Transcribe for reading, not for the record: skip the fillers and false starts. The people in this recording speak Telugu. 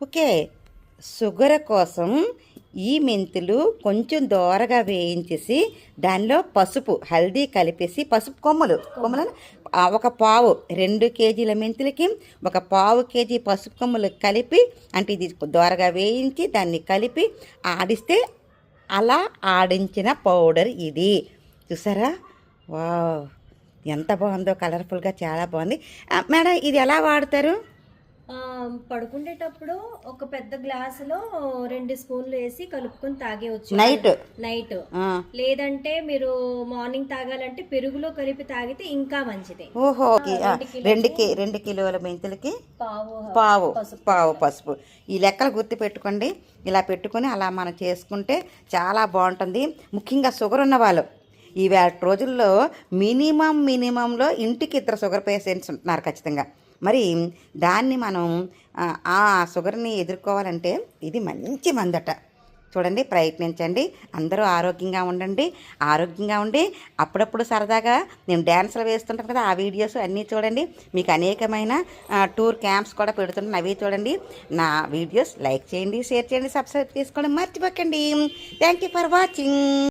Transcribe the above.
ఓకే. షుగర్ కోసం ఈ మెంతులు కొంచెం దోరగా వేయించేసి దానిలో పసుపు హల్దీ కలిపేసి పసుపు కొమ్ములను ఒక పావు 2 కేజీల మెంతులకి ఒక పావు కేజీ పసుపు కొమ్ములు కలిపి అంటే ఇది దోరగా వేయించి దాన్ని కలిపి ఆడిస్తే అలా ఆడించిన పౌడర్ ఇది. చూసారా? వావ్! ఎంత బాగుందో, కలర్ఫుల్గా చాలా బాగుంది. మేడం ఇది ఎలా వాడతారు? పడుకునేటప్పుడు ఒక పెద్ద గ్లాసులో 2 స్పూన్లు వేసి కలుపుకొని తాగేవచ్చు నైట్. లేదంటే మీరు మార్నింగ్ తాగాలంటే పెరుగులో కలిపి తాగితే ఇంకా మంచిది. ఓహో, 2 కిలోల మెంతులకి పావు పసుపు. ఈ లెక్కలు గుర్తు పెట్టుకోండి. ఇలా పెట్టుకొని అలా మనం చేసుకుంటే చాలా బాగుంటుంది. ముఖ్యంగా షుగర్ ఉన్న వాళ్ళు ఈ రోజుల్లో మినిమంలో ఇంటికి 2 షుగర్ పేషెంట్స్ ఉంటున్నారు ఖచ్చితంగా. మరి దాన్ని మనం ఆ షుగర్ని ఎదుర్కోవాలంటే ఇది మంచి మందట. చూడండి, ప్రయత్నించండి. అందరూ ఆరోగ్యంగా ఉండి అప్పుడప్పుడు సరదాగా నేను డ్యాన్సులు వేస్తుంటాను కదా, ఆ వీడియోస్ అన్నీ చూడండి. మీకు అనేకమైన టూర్ క్యాంప్స్ కూడా పెడుతుంటాను, అవి చూడండి. నా వీడియోస్ లైక్ చేయండి, షేర్ చేయండి, సబ్స్క్రైబ్ చేసుకోండి మర్చిపోకండి. Thank you for watching.